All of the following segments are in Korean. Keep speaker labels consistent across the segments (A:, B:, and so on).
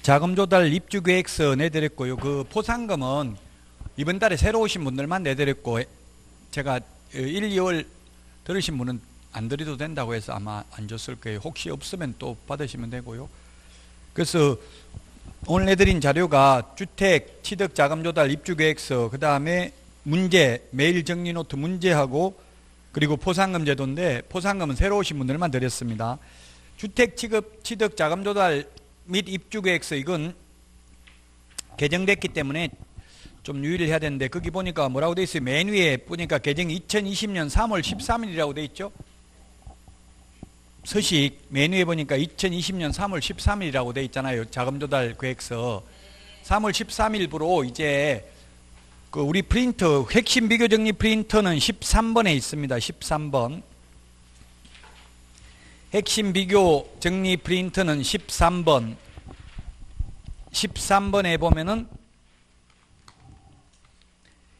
A: 자금 조달 입주 계획서 내드렸고요. 그 포상금은 이번 달에 새로 오신 분들만 내드렸고, 제가 1, 2월 들으신 분은 안 드려도 된다고 해서 아마 안 줬을 거예요. 혹시 없으면 또 받으시면 되고요. 그래서 오늘 내드린 자료가 주택 취득 자금 조달 입주 계획서, 그 다음에 문제, 메일 정리 노트 문제하고, 그리고 포상금 제도인데, 포상금은 새로 오신 분들만 드렸습니다. 주택 취득 자금 조달 및 입주 계획서, 이건 개정됐기 때문에 좀 유의를 해야 되는데, 거기 보니까 뭐라고 돼 있어요? 맨 위에 보니까 개정이 2020년 3월 13일이라고 돼 있죠. 서식 맨 위에 보니까 2020년 3월 13일이라고 돼 있잖아요. 자금 조달 계획서 3월 13일부로 이제 그 우리 프린터, 핵심 비교 정리 프린터는 13번에 있습니다. 13번 핵심 비교 정리 프린터는 13번에 보면은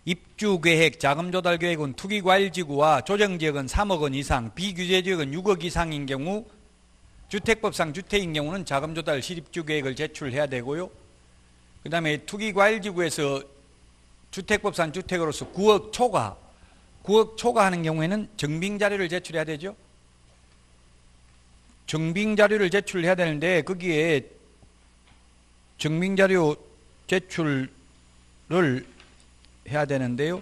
A: 입주계획, 자금조달계획은 투기과일지구와 조정지역은 3억 원 이상, 비규제지역은 6억 이상인 경우, 주택법상 주택인 경우는 자금조달 실입주계획을 제출해야 되고요. 그 다음에 투기과일지구에서 주택법상 주택으로서 9억 초과 하는 경우에는 정빙자료를 제출해야 되죠. 정빙자료를 제출해야 되는데, 거기에 정빙자료 제출을 해야 되는데요.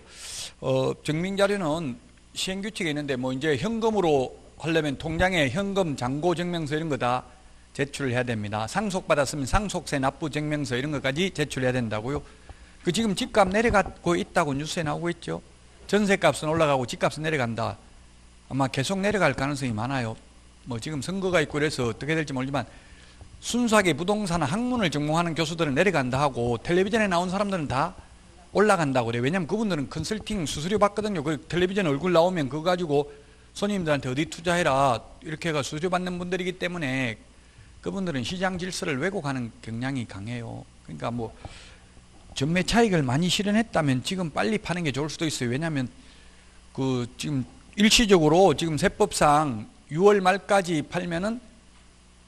A: 정빙자료는 시행규칙에 있는데, 뭐 이제 현금으로 하려면 통장에 현금 잔고 증명서 이런 거 다 제출을 해야 됩니다. 상속받았으면 상속세 납부 증명서 이런 것까지 제출해야 된다고요. 그 지금 집값 내려가고 있다고 뉴스에 나오고 있죠. 전세값은 올라가고 집값은 내려간다. 아마 계속 내려갈 가능성이 많아요. 뭐 지금 선거가 있고 그래서 어떻게 될지 모르지만, 순수하게 부동산 학문을 전공하는 교수들은 내려간다 하고, 텔레비전에 나온 사람들은 다 올라간다고 그래요. 왜냐하면 그분들은 컨설팅 수수료 받거든요. 그 텔레비전 얼굴 나오면 그거 가지고 손님들한테 어디 투자해라 이렇게 해가 수수료 받는 분들이기 때문에, 그분들은 시장 질서를 왜곡하는 경향이 강해요. 그러니까 뭐 전매 차익을 많이 실현했다면 지금 빨리 파는 게 좋을 수도 있어요. 왜냐하면 그 지금 일시적으로 지금 세법상 6월 말까지 팔면은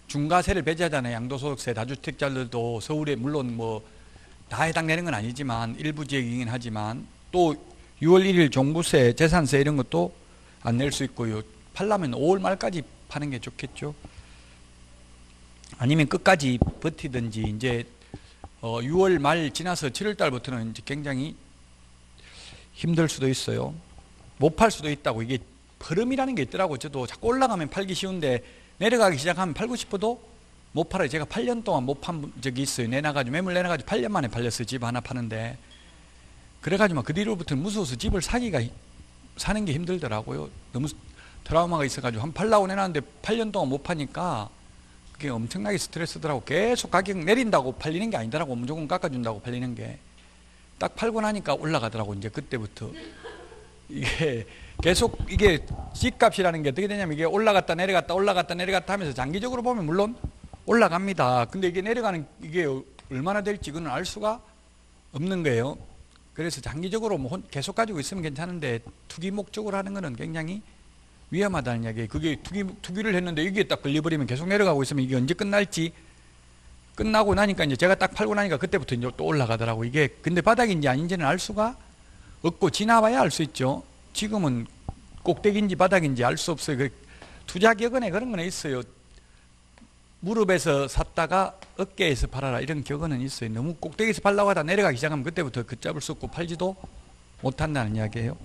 A: 중과세를 배제하잖아요. 양도소득세, 다주택자들도 서울에 물론 뭐 다 해당되는 건 아니지만 일부 지역이긴 하지만, 또 6월 1일 종부세, 재산세 이런 것도 안 낼 수 있고요. 팔려면 5월 말까지 파는 게 좋겠죠. 아니면 끝까지 버티든지, 이제 6월 말 지나서 7월 달부터는 이제 굉장히 힘들 수도 있어요. 못 팔 수도 있다고. 이게 흐름이라는 게 있더라고요. 저도 자꾸 올라가면 팔기 쉬운데 내려가기 시작하면 팔고 싶어도 못 팔아요. 제가 8년 동안 못 판 적이 있어요. 내놔가지고, 매물 내놔가지고 8년 만에 팔렸어요. 집 하나 파는데. 그래가지고 그 뒤로부터는 무서워서 집을 사는 게 힘들더라고요. 너무 트라우마가 있어가지고. 한 팔라고 내놨는데 8년 동안 못 파니까 그게 엄청나게 스트레스더라고. 계속 가격 내린다고 팔리는 게 아니더라고. 무조건 깎아준다고 팔리는 게. 딱 팔고 나니까 올라가더라고. 이제 그때부터. 이게 계속, 이게 집값이라는 게 어떻게 되냐면, 이게 올라갔다 내려갔다 올라갔다 내려갔다 하면서 장기적으로 보면 물론 올라갑니다. 근데 이게 내려가는, 이게 얼마나 될지 그건 알 수가 없는 거예요. 그래서 장기적으로 뭐 계속 가지고 있으면 괜찮은데, 투기 목적으로 하는 거는 굉장히 위험하다는 이야기예요. 그게 투기를 했는데 이게 딱 걸려버리면 계속 내려가고 있으면 이게 언제 끝날지, 끝나고 나니까 이제 제가 딱 팔고 나니까 그때부터 이제 또 올라가더라고. 이게 근데 바닥인지 아닌지는 알 수가 없고, 지나봐야 알 수 있죠. 지금은 꼭대기인지 바닥인지 알 수 없어요. 그 투자격언에 그런 거는 있어요. 무릎에서 샀다가 어깨에서 팔아라, 이런 격언은 있어요. 너무 꼭대기에서 팔라고 하다 내려가기 시작하면 그때부터 걷잡을 수 없고 팔지도 못한다는 이야기예요.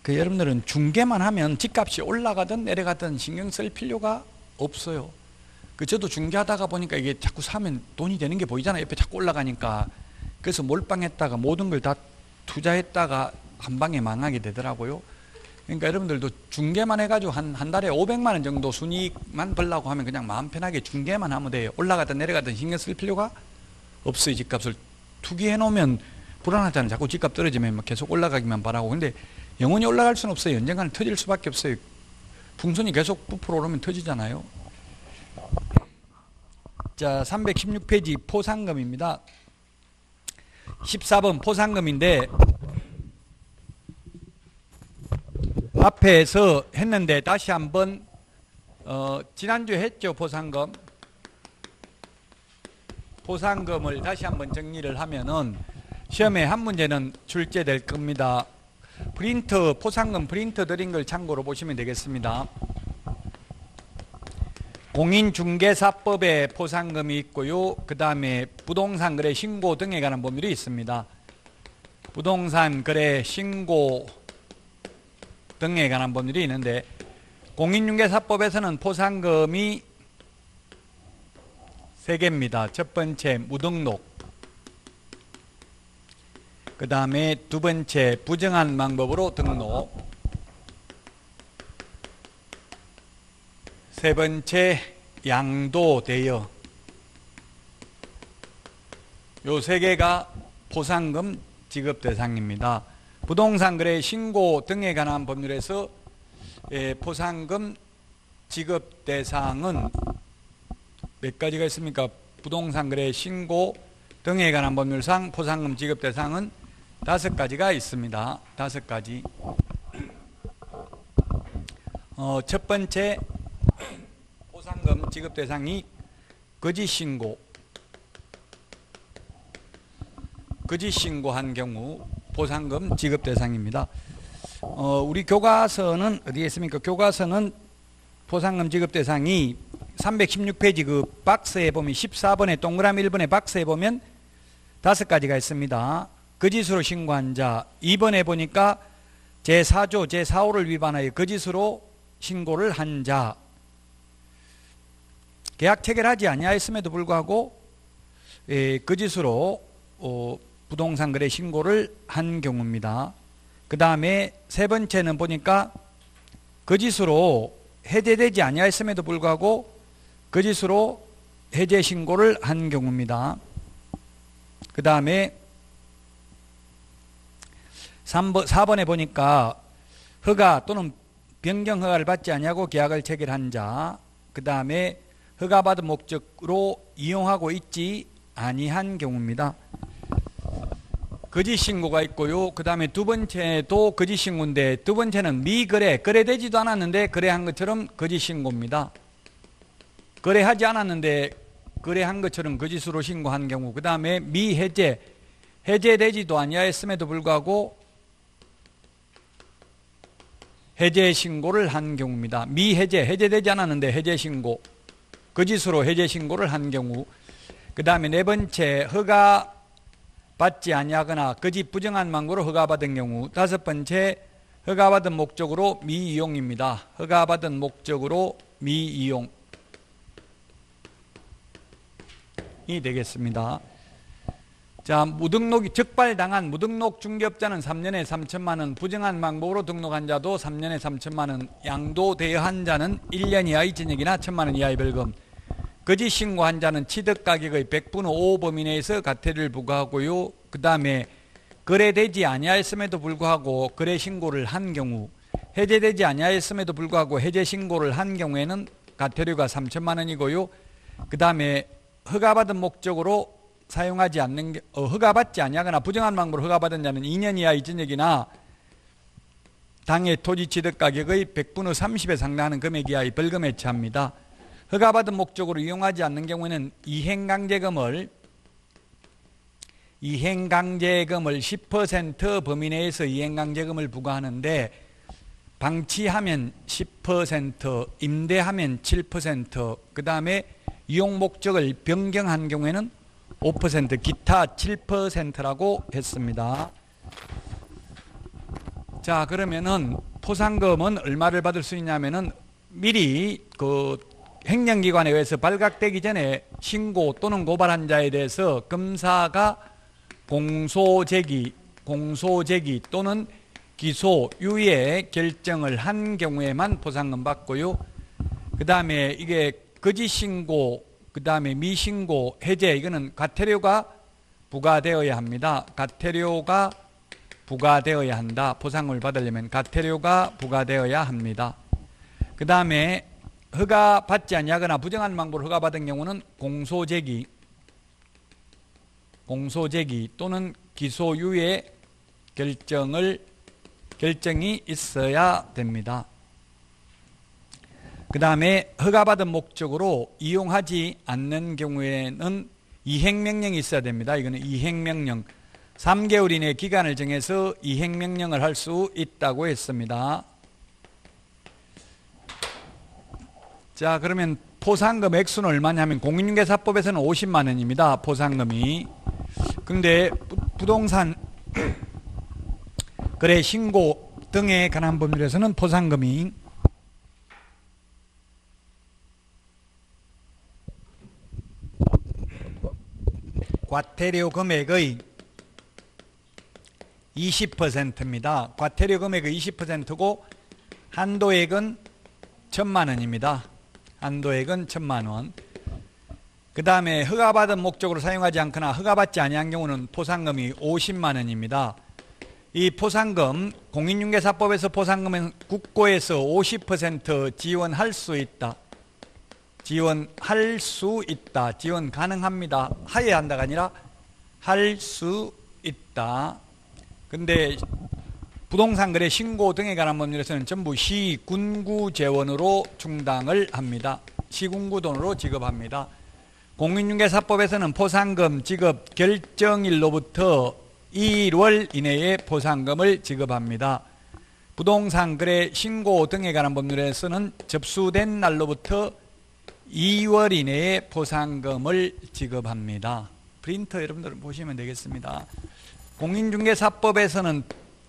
A: 그 여러분들은 중개만 하면 집값이 올라가든 내려가든 신경 쓸 필요가 없어요. 그 저도 중개하다가 보니까 이게 자꾸 사면 돈이 되는 게 보이잖아요. 옆에 자꾸 올라가니까. 그래서 몰빵했다가 모든 걸 다 투자했다가 한 방에 망하게 되더라고요. 그러니까 여러분들도 중개만 해가지고 한 달에 500만 원 정도 순이익만 벌려고 하면 그냥 마음 편하게 중개만 하면 돼요. 올라가든 내려가든 신경 쓸 필요가 없어요. 집값을 투기해 놓으면 불안하잖아요. 자꾸 집값 떨어지면 계속 올라가기만 바라고. 근데 영원히 올라갈 수는 없어요. 언젠가는 터질 수밖에 없어요. 풍선이 계속 부풀어 오르면 터지잖아요. 자, 316페이지 포상금입니다. 14번 포상금인데, 앞에서 했는데 다시 한번 지난주에 했죠. 보상금. 보상금을 다시 한번 정리를 하면은 시험에 한 문제는 출제될 겁니다. 프린트, 보상금 프린트 드린 걸 참고로 보시면 되겠습니다. 공인중개사법에 보상금이 있고요. 그 다음에 부동산 거래 신고 등에 관한 법률이 있습니다. 부동산 거래 신고 등에 관한 법률이 있는데, 공인중개사법에서는 보상금이 3개입니다. 첫 번째 무등록, 그 다음에 두 번째 부정한 방법으로 등록, 세 번째 양도 대여. 요 3개가 보상금 지급 대상입니다. 부동산 거래 신고 등에 관한 법률에서 보상금 지급 대상은 몇 가지가 있습니까? 부동산 거래 신고 등에 관한 법률상 보상금 지급 대상은 5가지가 있습니다. 5가지. 첫 번째 보상금 지급 대상이 거짓신고. 거짓신고한 경우 보상금 지급 대상입니다. 우리 교과서는 어디에 있습니까? 교과서는 보상금 지급 대상이 316페이지 그 박스에 보면 14번에 동그라미 1번에 박스에 보면 5가지가 있습니다. 거짓으로 신고한 자. 2번에 보니까 제4조 제4호를 위반하여 거짓으로 신고를 한 자. 계약 체결하지 아니하였음에도 불구하고 거짓으로 부동산 거래 신고를 한 경우입니다. 그 다음에 세 번째는 보니까 거짓으로 해제되지 아니하였음에도 불구하고 거짓으로 해제 신고를 한 경우입니다. 그 다음에 4번에 보니까 허가 또는 변경 허가를 받지 아니하고 계약을 체결한 자. 그 다음에 허가받은 목적으로 이용하고 있지 아니한 경우입니다. 거짓 신고가 있고요. 그 다음에 두 번째도 거짓 신고인데, 두 번째는 미거래, 거래되지도 않았는데 거래한 것처럼 거짓 신고입니다. 거래하지 않았는데 거래한 것처럼 거짓으로 신고한 경우. 그 다음에 미해제, 해제되지도 아니하였음에도 불구하고 해제 신고를 한 경우입니다. 미해제, 해제되지 않았는데 해제 신고, 거짓으로 해제 신고를 한 경우. 그 다음에 네 번째, 허가 받지 아니하거나 거짓 부정한 망고로 허가받은 경우. 다섯 번째, 허가받은 목적으로 미이용입니다. 허가받은 목적으로 미이용이 되겠습니다. 자, 무등록이 적발당한 무등록 중개업자는 3년에 3천만 원, 부정한 방법으로 등록한 자도 3년에 3천만 원, 양도 대여한 자는 1년 이하의 징역이나 1천만 원 이하의 벌금, 거짓 신고한 자는 취득 가격의 100분의 5 범위 내에서 과태료를 부과하고요. 그 다음에 거래되지 아니하였음에도 불구하고 거래 신고를 한 경우, 해제되지 아니하였음에도 불구하고 해제 신고를 한 경우에는 과태료가 3천만 원이고요. 그 다음에 허가받은 목적으로 사용하지 않는 허가받지 아니하거나 부정한 방법으로 허가받은 자는 2년 이하의 징역이나 당해 토지 취득 가격의 100분의 30에 상당하는 금액 이하의 벌금에 처합니다. 허가받은 목적으로 이용하지 않는 경우에는 이행강제금을 10% 범위 내에서 이행강제금을 부과하는데, 방치하면 10%, 임대하면 7%, 그 다음에 이용 목적을 변경한 경우에는 5%, 기타 7%라고 했습니다. 자, 그러면은 포상금은 얼마를 받을 수 있냐면은 미리 그 행정기관에 의해서 발각되기 전에 신고 또는 고발한 자에 대해서 검사가 공소제기 또는 기소, 유예 결정을 한 경우에만 보상금 받고요. 그 다음에 이게 거짓신고, 그 다음에 미신고, 해제, 이거는 과태료가 부과되어야 합니다. 과태료가 부과되어야 한다. 보상을 받으려면 과태료가 부과되어야 합니다. 그 다음에 허가 받지 아니하거나 부정한 방법으로 허가받은 경우는 공소제기 또는 기소유예 결정이 있어야 됩니다. 그 다음에 허가받은 목적으로 이용하지 않는 경우에는 이행명령이 있어야 됩니다. 이거는 이행명령. 3개월 이내 기간을 정해서 이행명령을 할 수 있다고 했습니다. 자, 그러면 포상금 액수는 얼마냐면 공인중개사법에서는 50만 원입니다. 포상금이. 근데 부동산 거래 신고 등에 관한 법률에서는 포상금이 과태료 금액의 20%입니다. 과태료 금액의 20%고 한도액은 1,000만 원입니다. 한도액은 1,000만 원. 그 다음에 허가받은 목적으로 사용하지 않거나 허가받지 아니한 경우는 포상금이 50만 원입니다. 이 포상금, 공인중개사법에서 포상금은 국고에서 50% 지원할 수 있다. 지원할 수 있다. 지원 가능합니다. 하여야 한다가 아니라 할 수 있다. 근데 부동산 거래 신고 등에 관한 법률에서는 전부 시군구 재원으로 충당을 합니다. 시군구 돈으로 지급합니다. 공인중개사법에서는 포상금 지급 결정일로부터 1월 이내에 포상금을 지급합니다. 부동산 거래 신고 등에 관한 법률에서는 접수된 날로부터 2월 이내에 포상금을 지급합니다. 프린터 여러분들 보시면 되겠습니다. 공인중개사법에서는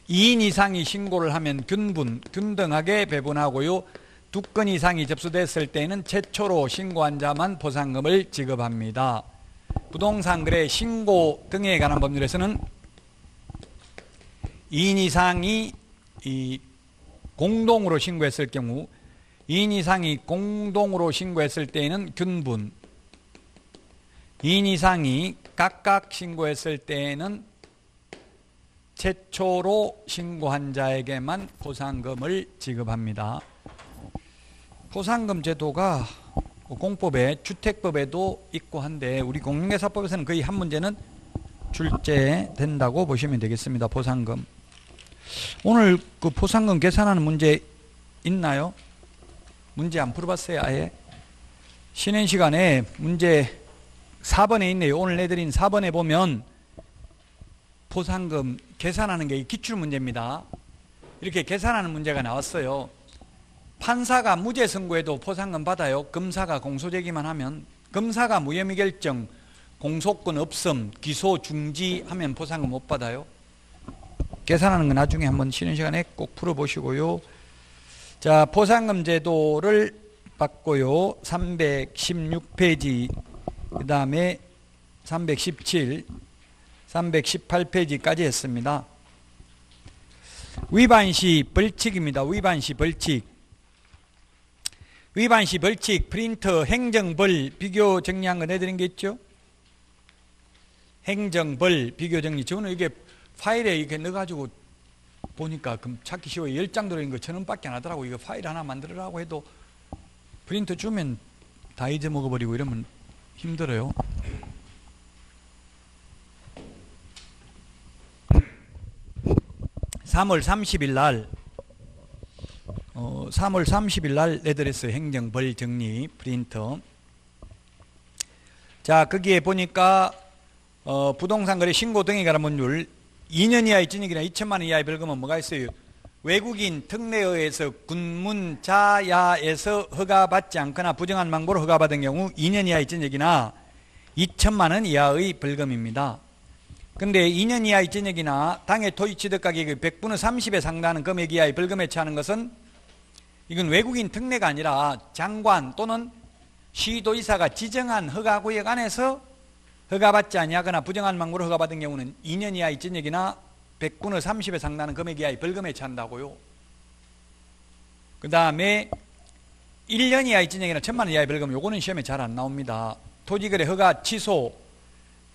A: 2인 이상이 신고를 하면 균등하게 배분하고요. 2건 이상이 접수됐을 때에는 최초로 신고한 자만 포상금을 지급합니다. 부동산 거래 신고 등에 관한 법률에서는 2인 이상이 공동으로 신고했을 경우 2인 이상이 공동으로 신고했을 때에는 균분, 2인 이상이 각각 신고했을 때에는 최초로 신고한 자에게만 포상금을 지급합니다. 포상금 제도가 공법에 주택법에도 있고 한데 우리 공인중개사법에서는 거의 한 문제는 출제된다고 보시면 되겠습니다. 포상금. 오늘 그 포상금 계산하는 문제 있나요? 문제 안 풀어봤어요, 아예? 쉬는 시간에 문제 4번에 있네요. 오늘 내드린 4번에 보면 포상금 계산하는 게 기출문제입니다. 이렇게 계산하는 문제가 나왔어요. 판사가 무죄 선고에도 포상금 받아요. 검사가 공소제기만 하면. 검사가 무혐의 결정, 공소권 없음, 기소 중지하면 포상금 못 받아요. 계산하는 거 나중에 한번 쉬는 시간에 꼭 풀어보시고요. 자, 포상금 제도를 봤고요. 316페이지, 그 다음에 317, 318페이지까지 했습니다. 위반시 벌칙입니다. 위반시 벌칙. 위반시 벌칙, 프린터, 행정벌, 비교 정리한 거 내드린 게 있죠? 행정벌, 비교 정리. 저는 이게 파일에 이렇게 넣어가지고 보니까 찾기 쉬워요. 10장 들어있는 거 1,000원밖에 안 하더라고. 이거 파일 하나 만들으라고 해도 프린터 주면 다 잊어먹어버리고 이러면 힘들어요. (3월 30일) 날 3월 30일 날 내드렸어요. 행정벌 정리 프린터. 자, 거기에 보니까 부동산 거래 신고 등에 관한 법률 2년 이하의 징역이나 2천만 원 이하의 벌금은 뭐가 있어요? 외국인 특례의에서 군문자야에서 허가받지 않거나 부정한 망보로 허가받은 경우 2년 이하의 징역이나 2천만 원 이하의 벌금입니다. 근데 2년 이하의 징역이나 당해 토지 취득 가격의 100분의 30에 상당하는 금액 이하의 벌금에 처하는 것은 이건 외국인 특례가 아니라 장관 또는 시도지사가 지정한 허가구역 안에서 허가받지 아니하거나 부정한 망보로 허가받은 경우는 2년 이하의 징역이나 100분의 30에 상당하는 금액 이하의 벌금에 처한다고요. 그 다음에 1년 이하의 징역이나 1,000만 원 이하의 벌금, 요거는 시험에 잘 안 나옵니다. 토지거래 허가 취소,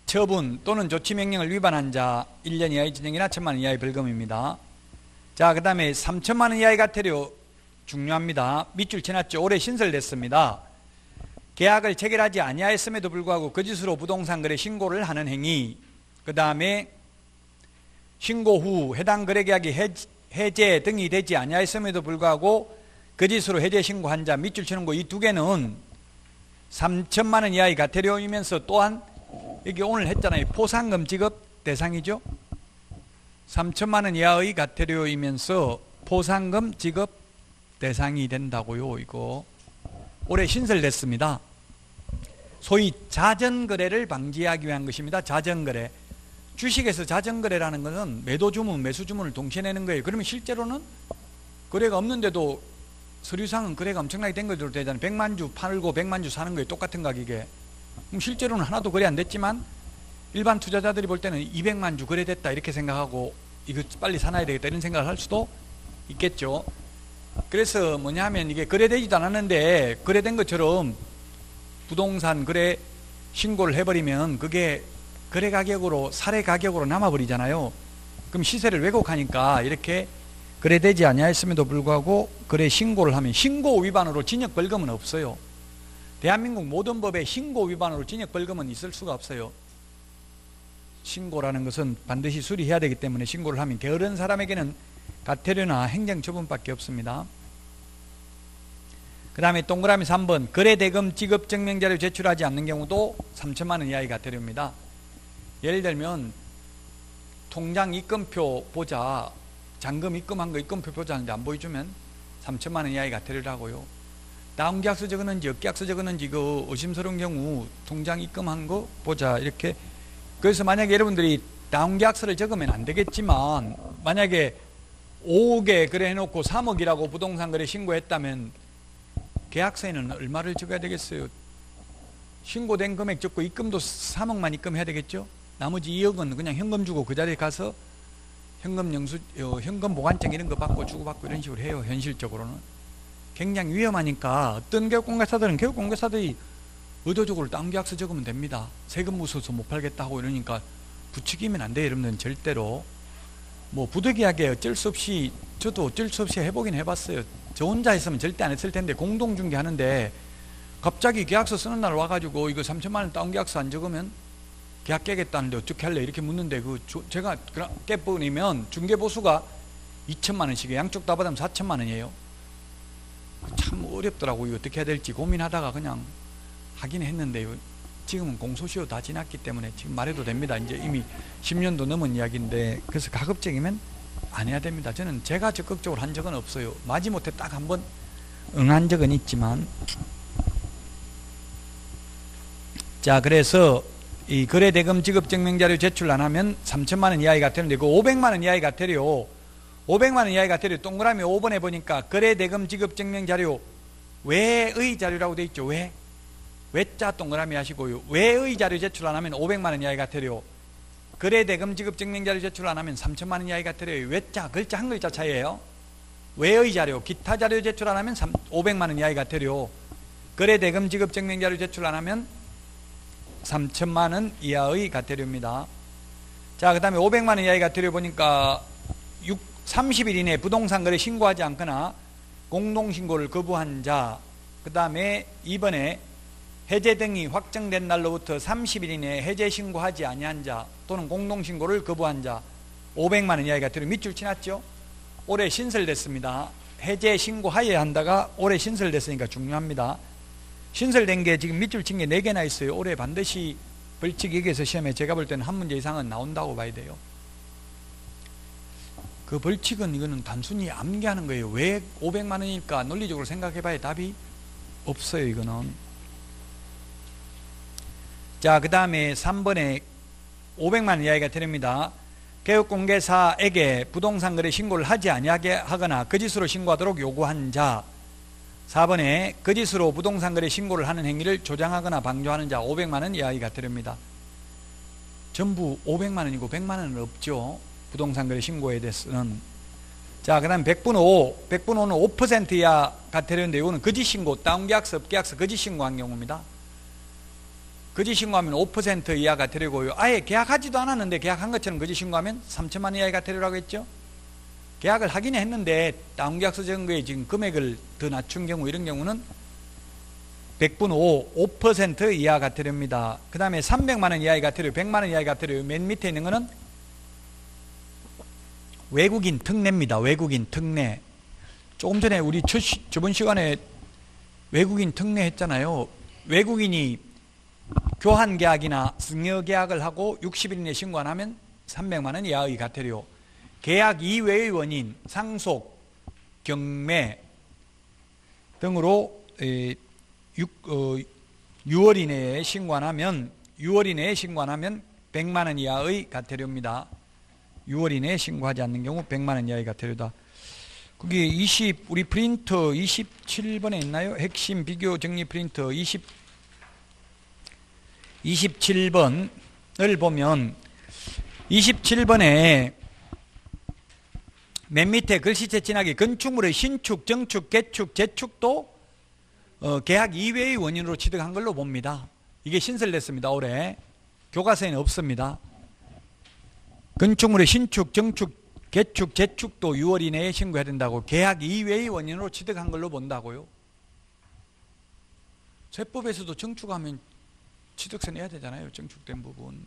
A: 처분 또는 조치명령을 위반한 자 1년 이하의 징역이나 1,000만 원 이하의 벌금입니다. 자, 그 다음에 3천만 원 이하의 과태료 중요합니다. 밑줄 쳐놨죠. 올해 신설됐습니다. 계약을 체결하지 아니하였음에도 불구하고 거짓으로 부동산 거래 신고를 하는 행위, 그 다음에 신고 후 해당 거래 계약이 해제 등이 되지 아니하였음에도 불구하고 거짓으로 해제 신고한 자, 밑줄 치는 거 이 두 개는 3천만 원 이하의 과태료이면서 또한 이게 오늘 했잖아요. 포상금 지급 대상이죠. 3천만 원 이하의 과태료이면서 포상금 지급 대상이 된다고요. 이거 올해 신설됐습니다. 소위 자전거래를 방지하기 위한 것입니다. 자전거래. 주식에서 자전거래라는 것은 매도주문, 매수주문을 동시에 내는 거예요. 그러면 실제로는 거래가 없는데도 서류상은 거래가 엄청나게 된 것으로 되잖아요. 100만 주 팔고 100만 주 사는 거예요. 똑같은 가격에. 그럼 실제로는 하나도 거래 안 됐지만 일반 투자자들이 볼 때는 200만 주 거래됐다 이렇게 생각하고 이거 빨리 사놔야 되겠다 이런 생각을 할 수도 있겠죠. 그래서 뭐냐 하면 이게 거래되지도 않았는데 거래된 것처럼 부동산 거래 신고를 해버리면 그게 거래 가격으로 사례 가격으로 남아버리잖아요. 그럼 시세를 왜곡하니까 이렇게 거래되지 아니하였음에도 불구하고 거래 신고를 하면 신고 위반으로 징역 벌금은 없어요. 대한민국 모든 법에 신고 위반으로 징역 벌금은 있을 수가 없어요. 신고라는 것은 반드시 수리해야 되기 때문에 신고를 하면 게으른 사람에게는 과태료나 행정처분밖에 없습니다. 그 다음에 동그라미 3번 거래대금 지급 증명자료 제출하지 않는 경우도 3천만 원 이하의 과태료입니다. 예를 들면 통장 입금표 보자, 잔금 입금한 거 입금표 보자 하는데 안 보여주면 3천만 원 이하의 과태료라고요. 다운계약서 적었는지 역계약서 적었는지 그 의심스러운 경우 통장 입금한 거 보자 이렇게. 그래서 만약에 여러분들이 다운계약서를 적으면 안 되겠지만 만약에 5억에 거래 해놓고 3억이라고 부동산 거래 신고했다면 계약서에는 얼마를 적어야 되겠어요? 신고된 금액 적고 입금도 3억만 입금해야 되겠죠? 나머지 2억은 그냥 현금 주고 그 자리에 가서 현금 보관증 이런 거 받고 주고받고 이런 식으로 해요. 현실적으로는 굉장히 위험하니까 어떤 교육공개사들은 교육공개사들이 의도적으로 다운계약서 적으면 됩니다. 세금 무서워서 못 팔겠다 하고 이러니까 부추기면 안 돼요. 여러분들은 절대로. 뭐 부득이하게 어쩔 수 없이 저도 어쩔 수 없이 해보긴 해봤어요. 저 혼자 했으면 절대 안 했을 텐데 공동중개 하는데 갑자기 계약서 쓰는 날 와가지고 이거 3천만 원 다운계약서 안 적으면 계약 깨겠다는데 어떻게 할래? 이렇게 묻는데 제가 깨버리면 중개보수가 2천만 원씩이에요. 양쪽 다 받으면 4천만 원이에요. 참 어렵더라고요. 어떻게 해야 될지 고민하다가 그냥 하긴 했는데요. 지금은 공소시효 다 지났기 때문에 지금 말해도 됩니다. 이제 이미 10년도 넘은 이야기인데 그래서 가급적이면 안 해야 됩니다. 저는 제가 적극적으로 한 적은 없어요. 마지못해 딱 한 번 응한 적은 있지만. 자, 그래서 이 거래대금 지급 증명자료 제출 안 하면 3천만 원 이하의 과태료인데 그 500만 원 이하의 과태료 500만 원 이하의 과태료 동그라미 5번에 보니까 거래대금 지급 증명자료 외의 자료라고 돼 있죠. 외자 동그라미 하시고요. 외의 자료 제출 안 하면 500만 원 이하의 과태료, 거래대금 지급 증명자료 제출 안 하면 3천만 원 이하의 과태료예요. 외자 글자 한 글자 차이예요. 외의 자료 기타 자료 제출 안 하면 500만 원 이하의 과태료, 거래대금 지급 증명자료 제출 안 하면 3천만 원 이하의 과태료입니다. 자, 그 다음에 500만 원 이하의 과태료 보니까 30일 이내에 부동산 거래 신고하지 않거나 공동신고를 거부한 자, 그 다음에 2번에 해제 등이 확정된 날로부터 30일 이내에 해제 신고하지 아니한 자 또는 공동신고를 거부한 자 500만 원 이하의 과태료. 밑줄 치놨죠? 올해 신설됐습니다. 해제 신고하여야 한다가 올해 신설됐으니까 중요합니다. 신설된 게 지금 밑줄 친 게 4개나 있어요. 올해 반드시 벌칙 여기에서 시험에 제가 볼 때는 한 문제 이상은 나온다고 봐야 돼요. 그 벌칙은 이거는 단순히 암기하는 거예요. 왜 500만 원일까 논리적으로 생각해 봐야 답이 없어요. 이거는. 자, 그 다음에 3번에 500만 원 이하의 과태료입니다. 교육공개사에게 부동산 거래 신고를 하지 아니하게 하거나 거짓으로 신고하도록 요구한 자. 4번에 거짓으로 부동산 거래 신고를 하는 행위를 조장하거나 방조하는 자 500만 원 이하의 과태료입니다. 전부 500만 원이고 100만 원은 없죠. 부동산 거래 신고에 대해서는. 자, 그 다음 100분 5. 100분 5는 5% 이하 과태료인데 이거는 거짓 신고, 다운계약서, 업계약서 거짓 신고한 경우입니다. 거짓 신고하면 5% 이하 과태료고요. 아예 계약하지도 않았는데 계약한 것처럼 거짓 신고하면 3천만 원 이하의 과태료라고 했죠. 계약을 하긴 했는데 다운계약서 적은 거에 지금 금액을 더 낮춘 경우, 이런 경우는 100분 5, 5% 이하 과태료입니다. 그 다음에 300만 원 이하의 과태료, 100만 원 이하의 과태료. 맨 밑에 있는 거는 외국인 특례입니다. 외국인 특례. 조금 전에 우리 저번 시간에 외국인 특례했잖아요. 외국인이 교환계약이나 승여계약을 하고 60일 이내 신고 안 하면 300만 원 이하의 과태료. 계약 이외의 원인, 상속, 경매 등으로 6월 이내에 신고 안 하면 100만 원 이하의 과태료입니다. 6월 이내에 신고하지 않는 경우 100만 원 이하의 과태료다. 거기 우리 프린터 27번에 있나요? 핵심 비교 정리 프린터 27번을 보면 27번에 맨 밑에 글씨체 진하게 건축물의 신축, 정축, 개축, 재축도 계약 이외의 원인으로 취득한 걸로 봅니다. 이게 신설됐습니다. 올해 교과서에는 없습니다. 건축물의 신축, 정축, 개축, 재축도 6월 이내에 신고해야 된다고. 계약 이외의 원인으로 취득한 걸로 본다고요. 세법에서도 정축하면 취득세 내야 되잖아요. 정축된 부분.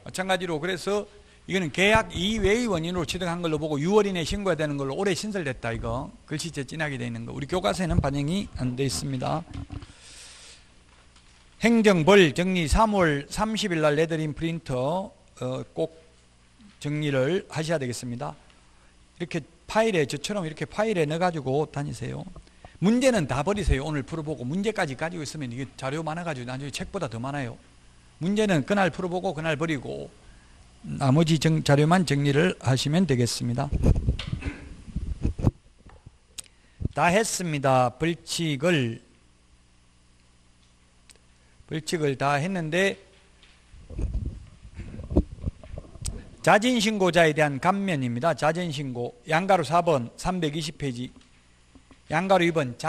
A: 마찬가지로 그래서 이거는 계약 이외의 원인으로 취득한 걸로 보고 6월 이내에 신고해야 되는 걸로 올해 신설됐다. 이거 글씨체 진하게 되어 있는 거. 우리 교과서에는 반영이 안 되어 있습니다. 행정벌 정리 3월 30일 날 내드린 프린터 꼭 정리를 하셔야 되겠습니다. 이렇게 파일에 저처럼 이렇게 파일에 넣어가지고 다니세요. 문제는 다 버리세요. 오늘 풀어보고 문제까지 가지고 있으면 이게 자료 많아가지고 나중에 책보다 더 많아요. 문제는 그날 풀어보고 그날 버리고 나머지 자료만 정리를 하시면 되겠습니다. 다 했습니다. 벌칙을 다 했는데 자진신고자에 대한 감면입니다. 자진신고 양가로 4번 320페이지 양가로 2번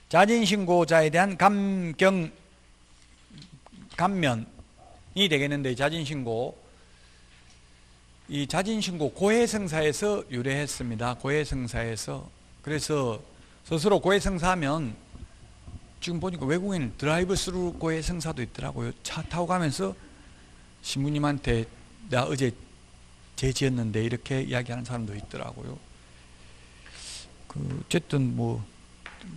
A: 자진신고자에 대한 감면이 되겠는데 이 자진신고 고해성사에서 유래했습니다. 고해성사에서. 그래서 스스로 고해성사하면 지금 보니까 외국인 드라이브 스루 고해성사도 있더라고요. 차 타고 가면서 신부님한테 내가 어제 죄 지었는데 이렇게 이야기하는 사람도 있더라고요. 어쨌든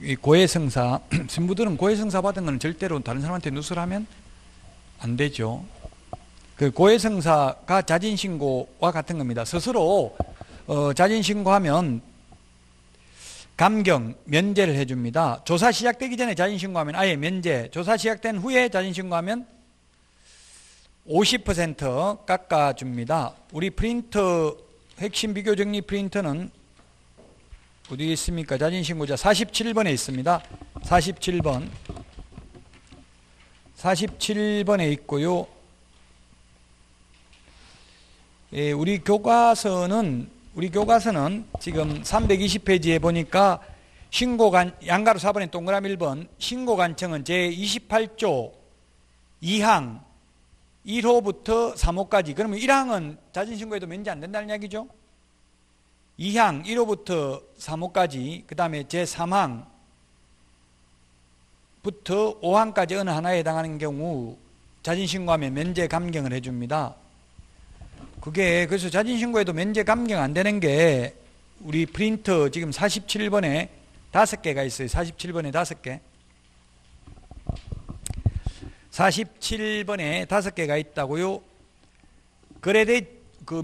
A: 이 고해성사 신부들은 고해성사 받은 건 절대로 다른 사람한테 누설하면 안 되죠. 그 고해성사가 자진신고와 같은 겁니다. 스스로 자진신고하면 감경, 면제를 해줍니다. 조사 시작되기 전에 자진신고하면 아예 면제, 조사 시작된 후에 자진신고하면 50% 깎아줍니다. 우리 프린터 핵심 비교 정리 프린터는 어디 있습니까? 자진신고자 47번에 있습니다. 47번에 있고요. 예, 우리 교과서는 지금 320페이지에 보니까 양가로 4번에 동그라미 1번 신고관청은 제28조 2항 1호부터 3호까지. 그러면 1항은 자진신고해도 면제 안 된다는 이야기죠. 2항 1호부터 3호까지, 그 다음에 제3항부터 5항까지 어느 하나에 해당하는 경우 자진신고하면 면제 감경을 해줍니다. 그래서 자진신고해도 면제 감경 안 되는 게 우리 프린터 지금 47번에 5개가 있어요. 47번에 5개. 47번에 5개가 있다고요.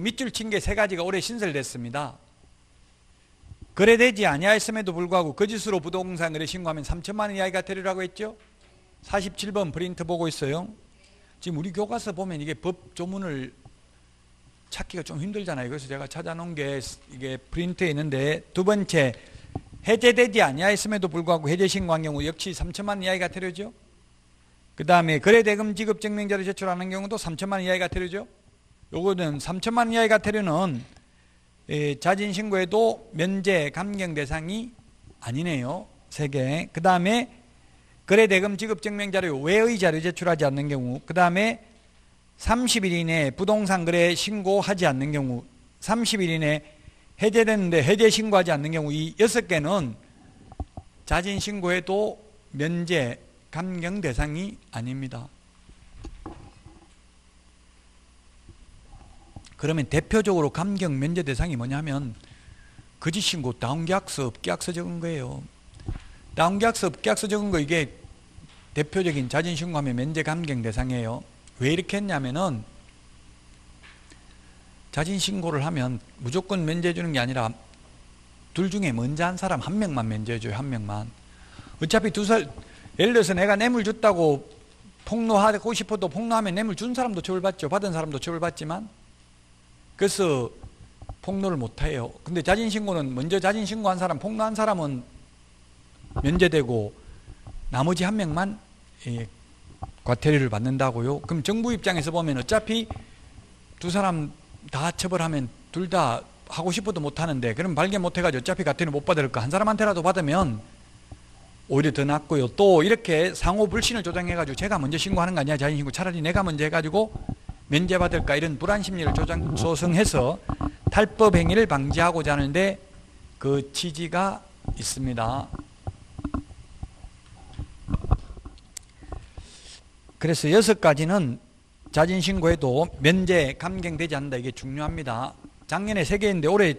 A: 밑줄 친 게 3가지가 올해 신설됐습니다. 거래되지 아니하였음에도 불구하고 거짓으로 부동산 거래 신고하면 3천만 원 이하의 과태료라고 했죠. 47번 프린트 보고 있어요. 지금 우리 교과서 보면 이게 법 조문을 찾기가 좀 힘들잖아요. 그래서 제가 찾아놓은 게 이게 프린트에 있는데, 두 번째 해제되지 아니하였음에도 불구하고 해제 신고한 경우 역시 3천만 원 이하의 과태료죠. 그 다음에 거래대금 지급 증명자를 제출하는 경우도 3천만 원 이하의 과태료죠. 요거는 3천만 원 이하의 과태료는 자진신고에도 면제 감경 대상이 아니네요. 3개. 그 다음에 거래대금 지급 증명자료 외의 자료 제출하지 않는 경우, 그 다음에 30일 이내에 부동산 거래 신고하지 않는 경우, 30일 이내에 해제됐는데 해제 신고하지 않는 경우, 이 6개는 자진신고에도 면제 감경 대상이 아닙니다. 그러면 대표적으로 감경 면제 대상이 뭐냐면 거짓신고, 다운계약서, 업계약서 적은 거예요. 다운계약서, 업계약서 적은 거 이게 대표적인 자진신고하면 면제 감경 대상이에요. 왜 이렇게 했냐면은 자진신고를 하면 무조건 면제해 주는 게 아니라 둘 중에 먼저 한 사람 한 명만 면제해 줘요. 한 명만. 어차피 예를 들어서 내가 뇌물 줬다고 폭로하고 싶어도 폭로하면 뇌물 준 사람도 처벌받죠. 받은 사람도 처벌받지만, 그래서 폭로를 못해요. 근데 자진신고는 먼저 자진신고한 사람, 폭로한 사람은 면제되고 나머지 한 명만 과태료를 받는다고요. 그럼 정부 입장에서 보면 어차피 두 사람 다 처벌하면 둘 다 하고 싶어도 못하는데, 그럼 발견 못해가지고 어차피 과태료 못 받을 거 한 사람한테라도 받으면 오히려 더 낫고요. 또 이렇게 상호 불신을 조장해가지고 제가 먼저 신고하는 거 아니야, 자진신고. 차라리 내가 먼저 해가지고 면제받을까, 이런 불안 심리를 조성해서 탈법 행위를 방지하고자 하는데 그 취지가 있습니다. 그래서 6가지는 자진신고해도 면제 감경되지 않는다. 이게 중요합니다. 작년에 3개인데 올해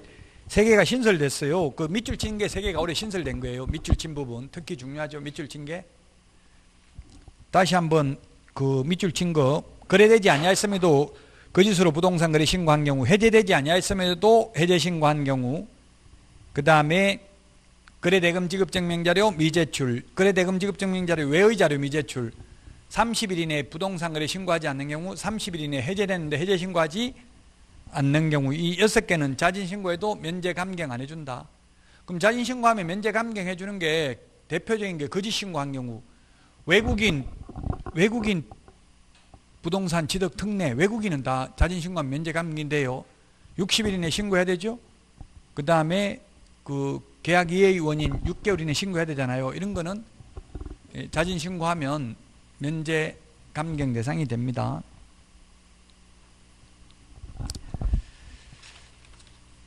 A: 3개가 신설됐어요. 그 밑줄 친 게 3개가 올해 신설된 거예요. 밑줄 친 부분 특히 중요하죠. 밑줄 친 게. 다시 한번 그 밑줄 친 거, 거래되지 아니하였음에도 거짓으로 부동산 거래 신고한 경우, 해제되지 아니하였음에도 해제 신고한 경우, 그 다음에 거래대금 지급증명자료 미제출, 거래대금 지급증명자료 외의 자료 미제출, 30일 이내에 부동산 거래 신고하지 않는 경우, 30일 이내에 해제됐는데 해제 신고하지 않는 경우, 이 6개는 자진신고해도 면제 감경 안 해준다. 그럼 자진신고하면 면제 감경 해주는 게 대표적인 게 거짓신고한 경우, 외국인 부동산 취득 특례, 외국인은 다 자진신고하면 면제 감경인데요. 60일 이내에 신고해야 되죠. 그 다음에 그 계약 이해의 원인 6개월 이내에 신고해야 되잖아요. 이런 거는 자진신고하면 면제 감경 대상이 됩니다.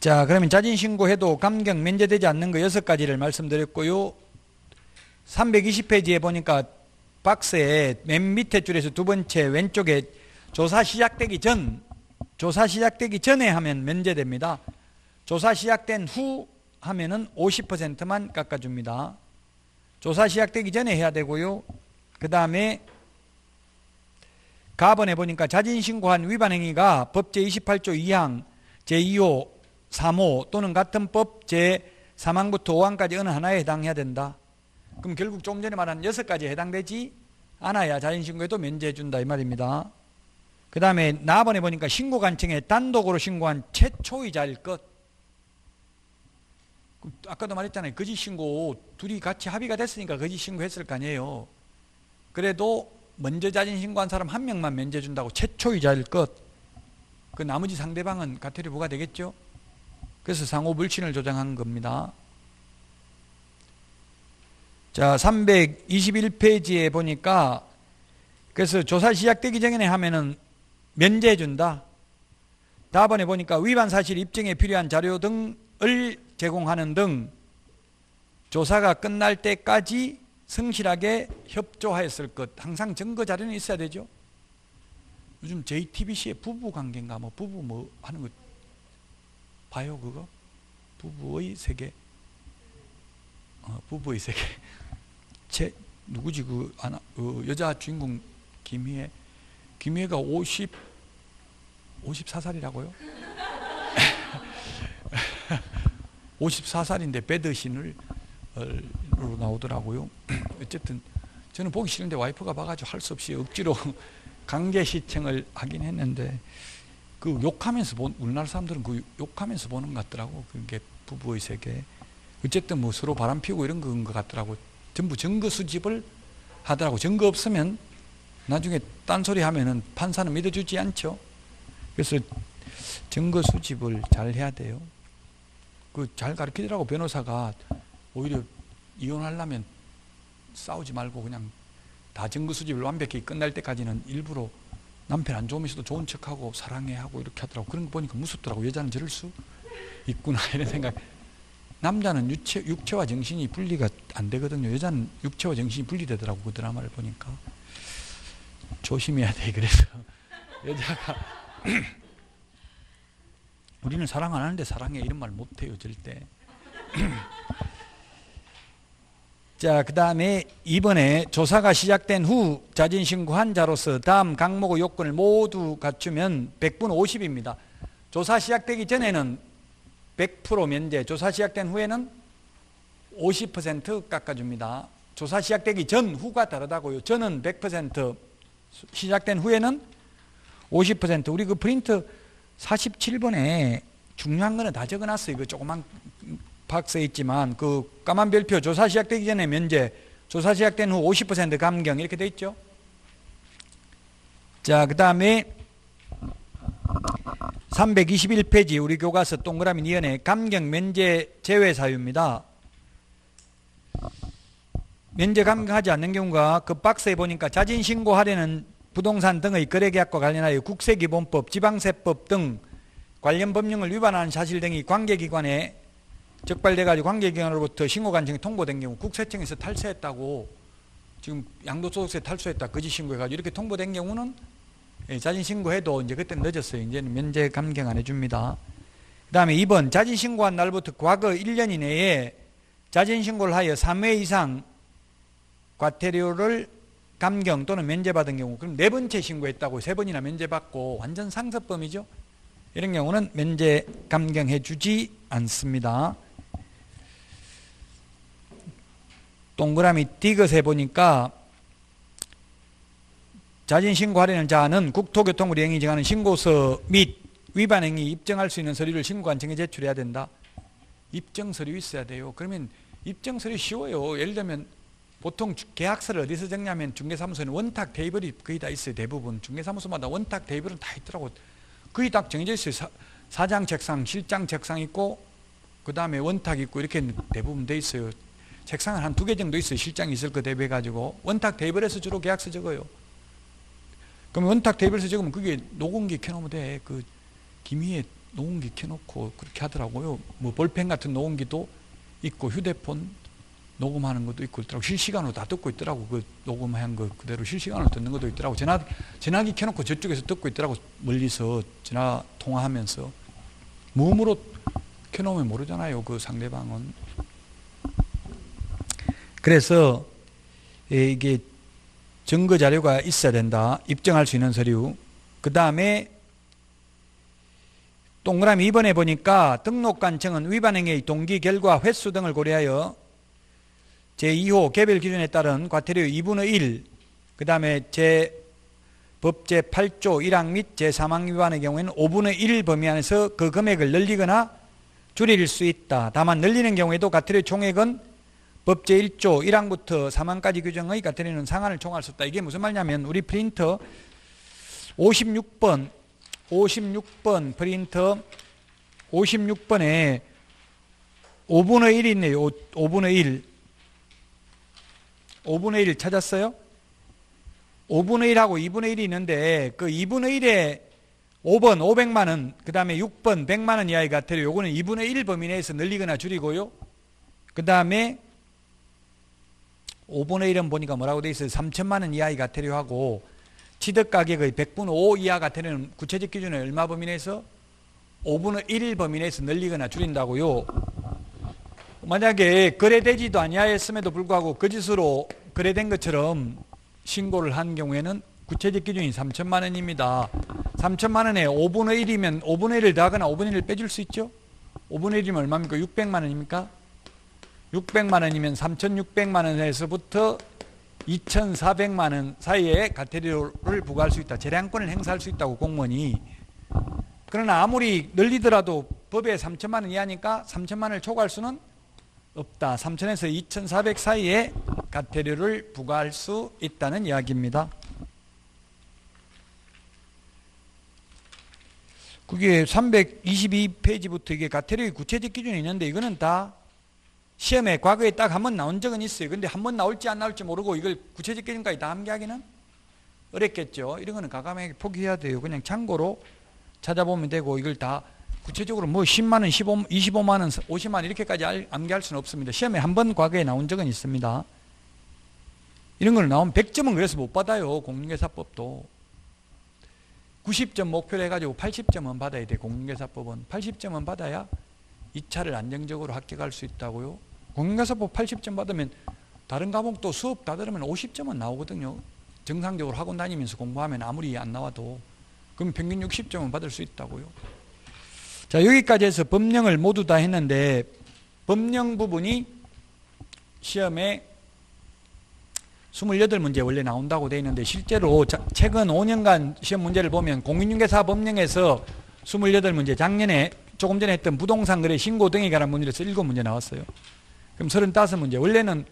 A: 자, 그러면 자진신고해도 감경 면제되지 않는 거 6가지를 말씀드렸고요. 320페이지에 보니까 박스에 맨 밑에 줄에서 두 번째 왼쪽에 조사 시작되기 전에 하면 면제됩니다. 조사 시작된 후 하면은 50%만 깎아줍니다. 조사 시작되기 전에 해야 되고요. 그 다음에 가번에 보니까 자진신고한 위반 행위가 법 제28조 2항, 제2호, 3호 또는 같은 법 제3항부터 5항까지 어느 하나에 해당해야 된다. 그럼 결국 조금 전에 말한 6가지에 해당되지 않아야 자진신고에도 면제해준다 이 말입니다. 그 다음에 나번에 보니까 신고관청에 단독으로 신고한 최초의자일 것. 아까도 말했잖아요. 거짓신고 둘이 같이 합의가 됐으니까 거짓신고했을 거 아니에요. 그래도 먼저 자진신고한 사람 한 명만 면제해준다고 최초의자일 것. 그 나머지 상대방은 과태료 부과되겠죠. 그래서 상호 불신을 조장한 겁니다. 자, 321페이지에 보니까 그래서 조사 시작되기 전에 하면은 면제해준다. 다음번에 보니까 위반 사실 입증에 필요한 자료 등을 제공하는 등 조사가 끝날 때까지 성실하게 협조하였을 것. 항상 증거 자료는 있어야 되죠. 요즘 JTBC의 부부 관계인가 부부 하는 거 봐요, 그거? 부부의 세계. 부부의 세계. 누구지 그 여자 주인공 김희애가 54살이라고요? 54살인데 배드신으로 나오더라고요. 어쨌든 저는 보기 싫은데 와이프가 봐가지고 할 수 없이 억지로 강제 시청을 하긴 했는데, 그 욕하면서 우리나라 사람들은 그 욕하면서 보는 것 같더라고. 그게 부부의 세계. 어쨌든 뭐 서로 바람 피우고 이런 건 것 같더라고. 전부 증거 수집을 하더라고. 증거 없으면 나중에 딴소리 하면은 판사는 믿어주지 않죠. 그래서 증거 수집을 잘 해야 돼요. 그 잘 가르치더라고. 변호사가 오히려 이혼하려면 싸우지 말고 그냥 다 증거 수집을 완벽히 끝날 때까지는 일부러 남편 안 좋으면서도 좋은 척하고 사랑해 하고 이렇게 하더라고. 그런 거 보니까 무섭더라고. 여자는 저럴 수 있구나 이런 생각. 남자는 육체와 정신이 분리가 안 되거든요. 여자는 육체와 정신이 분리되더라고. 그 드라마를 보니까. 조심해야 돼. 그래서 여자가 우리는 사랑 안 하는데 사랑해 이런 말 못해요 절대. 자, 그 다음에 이번에 조사가 시작된 후 자진신고한 자로서 다음 강목의 요건을 모두 갖추면 100분 50입니다. 조사 시작되기 전에는 100% 면제, 조사 시작된 후에는 50% 깎아줍니다. 조사 시작되기 전, 후가 다르다고요. 전은 100%, 시작된 후에는 50%. 우리 그 프린트 47번에 중요한 거는 다 적어놨어요. 이거 조그만 박스에 있지만 그 까만 별표 조사 시작되기 전에 면제, 조사 시작된 후 50% 감경 이렇게 돼 있죠. 자, 그 다음에 321페이지 우리 교과서 동그라미 니은에 감경 면제 제외 사유입니다. 면제 감경하지 않는 경우가 그 박스에 보니까 자진신고하려는 부동산 등의 거래계약과 관련하여 국세기본법, 지방세법 등 관련 법령을 위반하는 사실 등이 관계기관에 적발돼가지고 관계기관으로부터 신고관청에 통보된 경우, 국세청에서 탈세했다고 지금 양도소득세 탈수했다 거짓 신고해가지고 이렇게 통보된 경우는 자진신고해도 이제 그때는 늦었어요. 이제는 면제 감경 안 해줍니다. 그 다음에 2번 자진신고한 날부터 과거 1년 이내에 자진신고를 하여 3회 이상 과태료를 감경 또는 면제받은 경우, 그럼 4번째 신고했다고 3번이나 면제받고 완전 상습범이죠. 이런 경우는 면제 감경해 주지 않습니다. 동그라미 디귿에 보니까 자진신고하려는 자는 국토교통부 행위 정하는 신고서 및 위반행위 입증할 수 있는 서류를 신고관청에 제출해야 된다. 입증서류 있어야 돼요. 그러면 입증서류 쉬워요. 예를 들면 보통 계약서를 어디서 적냐면 중개사무소에는 원탁 테이블이 거의 다 있어요. 대부분 중개사무소마다 원탁 테이블은 다 있더라고. 거의 딱 정해져 있어요. 사장 책상, 실장 책상 있고 그 다음에 원탁 있고 이렇게 대부분 돼 있어요. 책상은 한 2개 정도 있어요. 실장이 있을 거 대비해가지고 원탁 테이블에서 주로 계약서 적어요. 그럼 원탁 테이블에서 적으면 그게 녹음기 켜놓으면 돼. 그 기미에 녹음기 켜놓고 그렇게 하더라고요. 뭐 볼펜 같은 녹음기도 있고 휴대폰 녹음하는 것도 있고 있더라고. 실시간으로 다 듣고 있더라고. 그 녹음한 거 그대로 실시간으로 듣는 것도 있더라고. 전화기 켜놓고 저쪽에서 듣고 있더라고. 멀리서 전화 통화하면서. 무음으로 켜놓으면 모르잖아요. 그 상대방은. 그래서 이게 증거 자료가 있어야 된다. 입증할 수 있는 서류. 그 다음에 동그라미 2번에 보니까 등록관청은 위반행위의 동기, 결과, 횟수 등을 고려하여 제2호 개별 기준에 따른 과태료 2분의 1, 그 다음에 법 제8조 1항 및 제3항 위반의 경우에는 5분의 1 범위 안에서 그 금액을 늘리거나 줄일 수 있다. 다만 늘리는 경우에도 과태료 총액은 법 제1조 1항부터 3항까지 규정의 과태료는 상한을 총할 수 없다. 이게 무슨 말이냐면 우리 프린터 56번 프린터 56번에 5분의 1이 있네요. 5분의 1 찾았어요? 5분의 1하고 2분의 1이 있는데 그 2분의 1에 5번 500만 원, 그 다음에 6번 100만 원 이하의 과태료, 요거는 2분의 1 범위 내에서 늘리거나 줄이고요. 그 다음에 5분의 1은 보니까 뭐라고 돼 있어요? 3천만 원 이하의 과태료하고 취득가격의 100분의 5 이하 과태료는 구체적 기준에 얼마 범위 내에서? 5분의 1 범위 내에서 늘리거나 줄인다고요. 만약에 거래되지도 아니하였음에도 불구하고 거짓으로 거래된 것처럼 신고를 한 경우에는 구체적 기준이 3천만 원입니다. 3천만 원에 5분의 1이면 5분의 1을 더하거나 5분의 1을 빼줄 수 있죠? 5분의 1이면 얼마입니까? 600만 원입니까? 600만 원이면 3,600만 원에서부터 2,400만 원 사이에 과태료를 부과할 수 있다. 재량권을 행사할 수 있다고 공무원이. 그러나 아무리 늘리더라도 법에 3천만 원 이하니까 3천만 원을 초과할 수는 없다. 3천에서 2,400 사이에 과태료를 부과할 수 있다는 이야기입니다. 그게 322페이지부터 이게 과태료의 구체적 기준이 있는데 이거는 다 시험에 과거에 딱 한 번 나온 적은 있어요. 근데 한 번 나올지 안 나올지 모르고 이걸 구체적 기준까지 다 암기하기는 어렵겠죠. 이런 거는 과감하게 포기해야 돼요. 그냥 참고로 찾아보면 되고 이걸 다 구체적으로 뭐 10만 원, 25만 원, 50만 원 이렇게까지 암기할 수는 없습니다. 시험에 한 번 과거에 나온 적은 있습니다. 이런 걸 나오면 100점은 그래서 못 받아요. 공인중개사법도. 90점 목표로 해가지고 80점은 받아야 돼. 공인중개사법은 80점은 받아야 2차를 안정적으로 합격할 수 있다고요. 공인중개사법 80점 받으면 다른 과목도 수업 다 들으면 50점은 나오거든요. 정상적으로 학원 다니면서 공부하면 아무리 안 나와도. 그럼 평균 60점은 받을 수 있다고요. 자, 여기까지 해서 법령을 모두 다 했는데 법령 부분이 시험에 28문제 원래 나온다고 되어 있는데 실제로 최근 5년간 시험 문제를 보면 공인중개사 법령에서 28문제, 작년에 조금 전에 했던 부동산 거래 신고 등에 관한 문제에서 7문제 나왔어요. 그럼 35문제. 원래는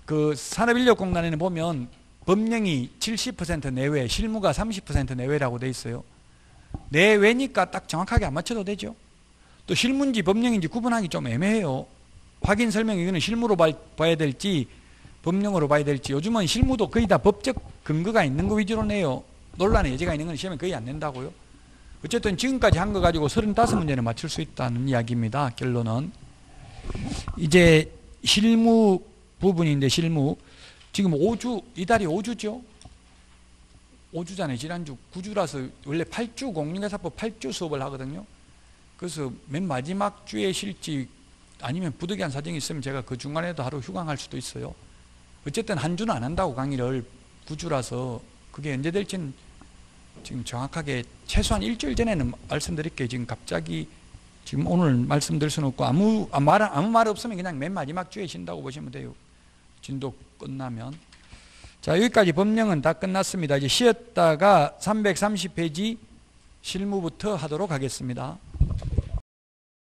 A: 그 산업인력공단에는 보면 법령이 70% 내외, 실무가 30% 내외라고 돼 있어요. 내외니까 딱 정확하게 안 맞춰도 되죠. 또 실무인지 법령인지 구분하기 좀 애매해요. 확인 설명 이거는 실무로 봐야 될지 법령으로 봐야 될지. 요즘은 실무도 거의 다 법적 근거가 있는 거 위주로 내요. 논란의 여지가 있는 건 시험에 거의 안 낸다고요. 어쨌든 지금까지 한 거 가지고 35문제는 맞출 수 있다는 이야기입니다. 결론은 이제 실무 부분인데, 실무 지금 5주, 이달이 5주죠. 5주잖아요. 지난주 9주라서 원래 8주 공인중개사법 8주 수업을 하거든요. 그래서 맨 마지막 주에 실지 아니면 부득이한 사정이 있으면 제가 그 중간에도 하루 휴강할 수도 있어요. 어쨌든 한 주는 안 한다고, 강의를 9주라서 그게 언제 될지는 지금 정확하게 최소한 일주일 전에는 말씀드릴게요. 지금 갑자기 지금 오늘 말씀드릴 수는 없고 아무 말 없으면 그냥 맨 마지막 주에 쉰다고 보시면 돼요. 진도 끝나면. 자, 여기까지 법령은 다 끝났습니다. 이제 쉬었다가 330페이지 실무부터 하도록 하겠습니다.